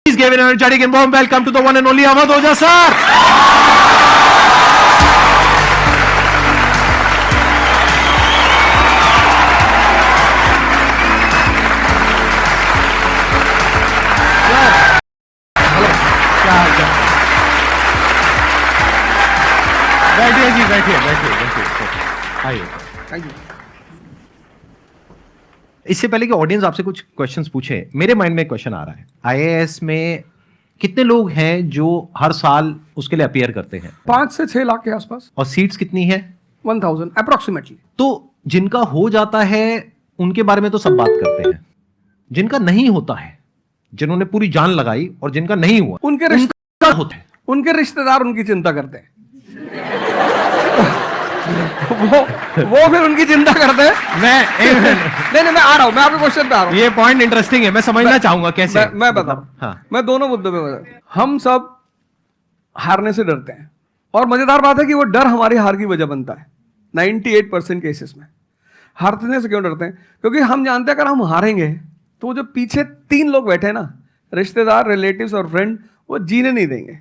Please give an energetic and warm welcome to the one and only Ahmad Oja sir. बैठिए जी, बैठिए आइए। Thank you. इससे पहले कि ऑडियंस आपसे कुछ क्वेश्चंस पूछे, मेरे माइंड में एक क्वेश्चन आ रहा है। आईएएस में कितने लोग हैं जो हर साल उसके लिए अपीयर करते हैं? 5 से 6 लाख के आसपास। और सीट्स कितनी है? 1000 अप्रोक्सीमेटली। तो जिनका हो जाता है उनके बारे में तो सब बात करते हैं, जिनका नहीं होता है, जिन्होंने पूरी जान लगाई और जिनका नहीं हुआ, उनके रिश्तेदार होते हैं, उनके रिश्तेदार उनकी चिंता करते हैं। वो फिर उनकी चिंता करते हैं। नहीं, मैं आ रहा हूं, मैं आपके क्वेश्चन पे आ रहा हूं। ये पॉइंट इंटरेस्टिंग है, मैं समझना चाहूंगा कैसे। मैं बता रहा हूं। हाँ। मैं दोनों मुद्दों पे बता। हम सब हारने से डरते हैं, और मजेदार बात है कि वो डर हमारी हार की वजह बनता है। 98% केसेस में हारने से क्यों डरते हैं? क्योंकि हम जानते हैं अगर हम हारेंगे तो जो पीछे 3 लोग बैठे हैं ना, रिश्तेदार, रिलेटिव्स और फ्रेंड, वो जीने नहीं देंगे।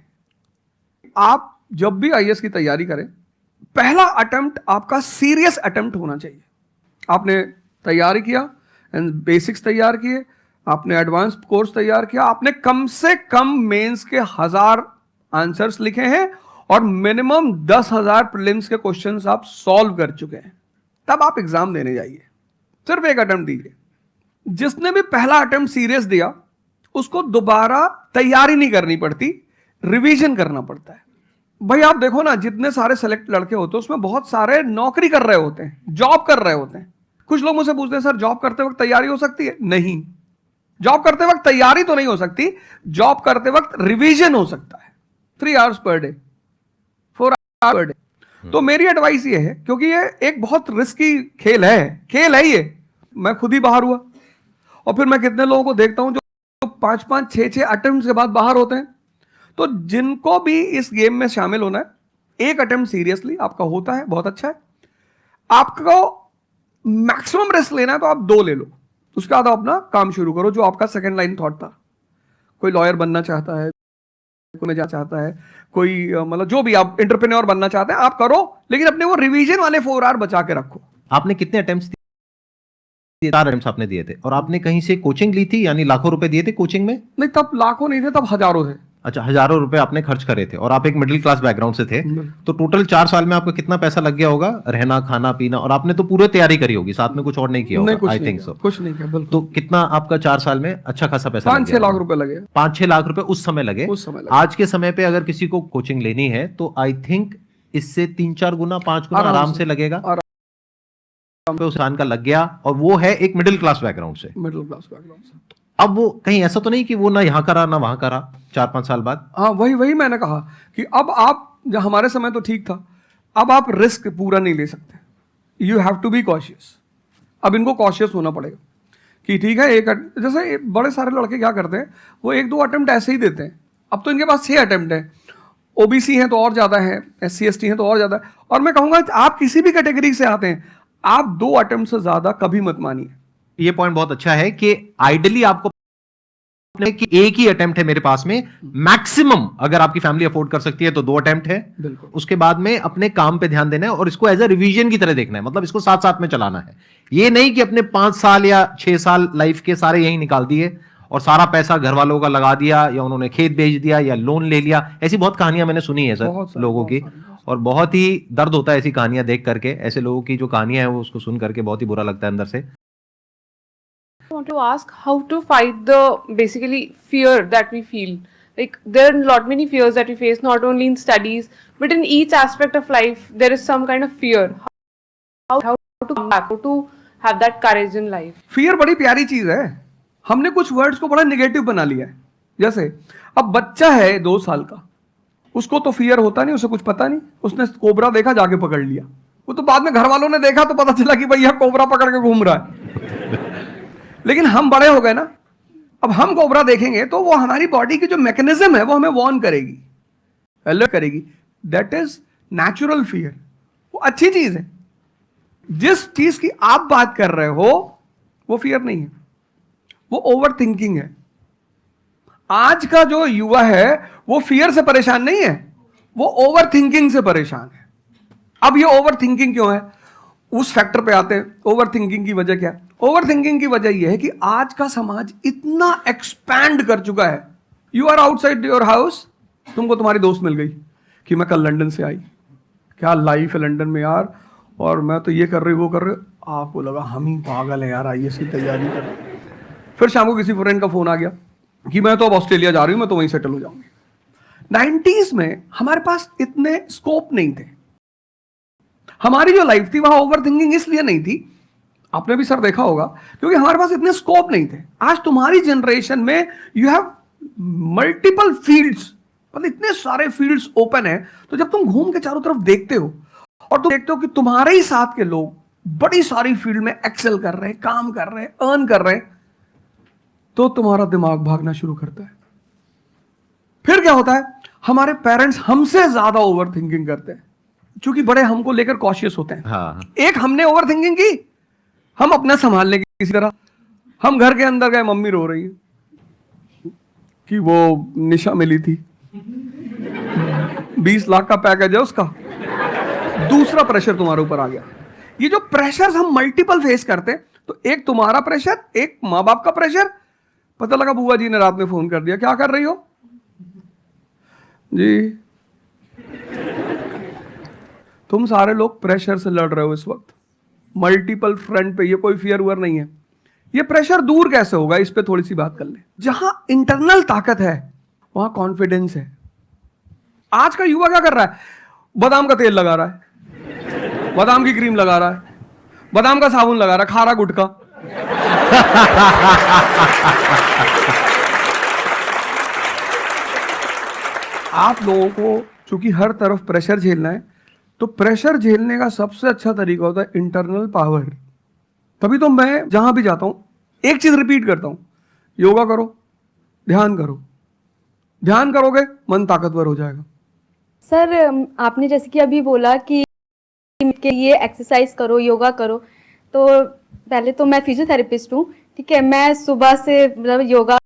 आप जब भी आईएएस की तैयारी करें, पहला अटेम्प्ट आपका सीरियस अटेम्प्ट होना चाहिए। आपने तैयारी किया, बेसिक्स तैयार किए, आपने एडवांस कोर्स तैयार किया, आपने कम से कम मेंस के 1000 आंसर्स लिखे हैं और मिनिमम 10,000 प्रीलिम्स के क्वेश्चंस आप सॉल्व कर चुके हैं, तब आप एग्जाम देने जाइए। सिर्फ एक अटेम्प्ट दीजिए। जिसने भी पहला अटेम्प्ट सीरियस दिया, उसको दोबारा तैयारी नहीं करनी पड़ती, रिवीजन करना पड़ता है। भाई आप देखो ना, जितने सारे सेलेक्ट लड़के होते हैं उसमें बहुत सारे नौकरी कर रहे होते हैं, जॉब कर रहे होते हैं। कुछ लोग मुझसे पूछते हैं, सर जॉब करते वक्त तैयारी हो सकती है? नहीं, जॉब करते वक्त तैयारी तो नहीं हो सकती, जॉब करते वक्त रिवीजन हो सकता है। 3 hours per day, 4 hours per day. तो मेरी एडवाइस ये है, क्योंकि ये एक बहुत रिस्की खेल है ये। मैं खुद ही बाहर हुआ, और फिर मैं कितने लोगों को देखता हूं जो 5-5, 6-6 अटेम्प्ट के बाद बाहर होते हैं। तो जिनको भी इस गेम में शामिल होना है, एक अटेम्प्ट सीरियसली आपका होता है, बहुत अच्छा है। आपको मैक्सिमम रिस्क लेना है तो आप 2 ले लो, उसके बाद आप अपना काम शुरू करो, जो आपका सेकंड लाइन थॉट था। कोई लॉयर बनना चाहता है, कोई जाना चाहता है, कोई मतलब जो भी आप एंटरप्रेन्योर बनना चाहते हैं, आप करो, लेकिन अपने वो रिवीजन वाले 4 आवर बचा के रखो। आपने कितने अटेम्प्ट्स दिए? 4 अटेम्प्ट्स आपने दिए थे, और आपने कहीं से कोचिंग ली थी, यानी लाखों रुपए दिए थे कोचिंग में? नहीं, तब लाखों नहीं थे, तब हजारों थे। अच्छा, हजारों रुपए आपने खर्च करे थे, और आप एक मिडिल क्लास बैकग्राउंड से थे। तो टोटल 4 साल में आपका कितना पैसा लग गया होगा? रहना, खाना, पीना, और आपने तो पूरी तैयारी करी होगी, साथ में कुछ और नहीं किया होगा? I think so. कुछ नहीं किया, बिल्कुल। तो कितना आपका 4 साल में अच्छा खासा पैसा? 5-6 लाख रुपए लगे। 5-6 लाख रुपए उस समय लगे। आज के समय पे अगर किसी को कोचिंग लेनी है तो आई थिंक इससे 3-4 गुना, 5 गुना आराम से लगेगा। उस का लग गया, और वो है एक मिडिल क्लास बैकग्राउंड से। अब वो कहीं ऐसा तो नहीं कि वो ना यहां करा ना वहां करा 4-5 साल बाद? हाँ, वही मैंने कहा कि अब आप, जब हमारे समय तो ठीक था, अब आप रिस्क पूरा नहीं ले सकते। You have to be cautious. अब इनको कॉशियस होना पड़ेगा कि ठीक है, जैसे बड़े सारे लड़के क्या करते हैं, वो 1-2 अटेम्प्ट ऐसे ही देते हैं। अब तो इनके पास 6 अटेम्प्ट है, ओबीसी हैं तो और ज्यादा है, SC ST हैं तो और ज्यादा है। और मैं कहूंगा आप किसी भी कैटेगरी से आते हैं, आप 2 अटेम्प्ट से ज्यादा कभी मत मानिए। ये पॉइंट बहुत अच्छा है कि आइडियली आपको कि एक ही अटेम्प्ट है मेरे पास में, मैक्सिमम अगर आपकी फैमिली अफोर्ड कर सकती है तो 2 अटेम्प्ट है। उसके बाद में अपने काम पे ध्यान देना है, और इसको एज अ रिवीजन की तरह देखना है, मतलब इसको साथ साथ में चलाना है। ये नहीं कि अपने 5 साल या 6 साल लाइफ के सारे यही निकाल दिए और सारा पैसा घर वालों का लगा दिया, या उन्होंने खेत बेच दिया या लोन ले लिया। ऐसी बहुत कहानियां मैंने सुनी है सर लोगों की, और बहुत ही दर्द होता है ऐसी कहानियां देख करके। ऐसे लोगों की जो कहानियां हैं वो उसको सुन करके बहुत ही बुरा लगता है अंदर से। I want to ask how to fight the basically fear that we feel. Like there are lot many fears that we face, not only in studies but in each aspect of life. There is some kind of fear. How to come back? How to have that courage in life? Fear बड़ी प्यारी चीज है। हमने कुछ words को बड़ा negative बना लिया है। जैसे अब बच्चा है 2 साल का, उसको तो फियर होता नहीं, उसे कुछ पता नहीं, उसने कोबरा देखा, जाके पकड़ लिया। वो तो बाद में घर वालों ने देखा तो पता चला कि भैया कोबरा पकड़ के घूम रहा है। लेकिन हम बड़े हो गए ना, अब हम कोबरा देखेंगे तो वो हमारी बॉडी की जो मैकेनिज्म है वो हमें वार्न करेगी, अलर्ट करेगी। That is natural fear. वो अच्छी चीज है। जिस चीज की आप बात कर रहे हो वो फियर नहीं है, वो ओवर थिंकिंग है। आज का जो युवा है वो फियर से परेशान नहीं है, वो ओवर थिंकिंग से परेशान है। अब ये ओवर थिंकिंग क्यों है, उस फैक्टर पे आते हैं। ओवर थिंकिंग की वजह क्या है? ओवर थिंकिंग की वजह यह है कि आज का समाज इतना एक्सपैंड कर चुका है। You are outside your house, तुमको तुम्हारी दोस्त मिल गई कि मैं कल लंदन से आई, क्या लाइफ है लंदन में यार, और मैं तो ये कर रही वो कर रही। आपको लगा हम ही पागल है यार, आईएएस की तैयारी कर रहे हैं। फिर शाम को किसी फ्रेंड का फोन आ गया कि मैं तो अब ऑस्ट्रेलिया जा रही हूं, मैं तो वहीं सेटल हो जाऊंगी। 90s में हमारे पास इतने स्कोप नहीं थे। हमारी जो लाइफ थी वहां ओवर थिंकिंग इसलिए नहीं थी, आपने भी सर देखा होगा, क्योंकि हमारे पास इतने स्कोप नहीं थे। आज तुम्हारी जनरेशन में यू हैव मल्टीपल फील्ड्स, मतलब इतने सारे फील्ड्स ओपन है। तो जब तुम घूम के चारों तरफ देखते हो और तुम देखते हो कि तुम्हारे ही साथ के लोग बड़ी सारी फील्ड में एक्सेल कर रहे हैं, काम कर रहे हैं, अर्न कर रहे हैं, तो तुम्हारा दिमाग भागना शुरू करता है। फिर क्या होता है, हमारे पेरेंट्स हमसे ज्यादा ओवर थिंकिंग करते हैं, क्योंकि बड़े हमको लेकर कॉशियस होते हैं। हाँ। एक हमने ओवर थिंकिंग की, हम अपना संभाल लेंगे किसी तरह। हम घर के अंदर गए, मम्मी रो रही है कि वो निशा मिली थी, 20 लाख का पैकेज है उसका। दूसरा प्रेशर तुम्हारे ऊपर आ गया। ये जो प्रेशर हम मल्टीपल फेस करते हैं, तो एक तुम्हारा प्रेशर, एक माँ बाप का प्रेशर। पता लगा बुआ जी ने रात में फोन कर दिया, क्या कर रही हो जी? तुम सारे लोग प्रेशर से लड़ रहे हो इस वक्त, मल्टीपल फ्रंट पे। ये कोई फियर उयर नहीं है। ये प्रेशर दूर कैसे होगा, इस पे थोड़ी सी बात कर ले। जहां इंटरनल ताकत है वहां कॉन्फिडेंस है। आज का युवा क्या कर रहा है? बादाम का तेल लगा रहा है, बादाम की क्रीम लगा रहा है, बादाम का साबुन लगा रहा है, खा रहा गुटखा। आप लोगों को चूंकि हर तरफ प्रेशर झेलना है, तो प्रेशर झेलने का सबसे अच्छा तरीका होता है इंटरनल पावर। तभी तो मैं जहां भी जाता हूं एक चीज रिपीट करता हूं, योगा करो, ध्यान करो। ध्यान करोगे मन ताकतवर हो जाएगा। सर आपने जैसे कि अभी बोला कि ये एक्सरसाइज करो, योगा करो, तो पहले तो मैं फिजियोथेरेपिस्ट हूँ, ठीक है। मैं सुबह से मतलब योगा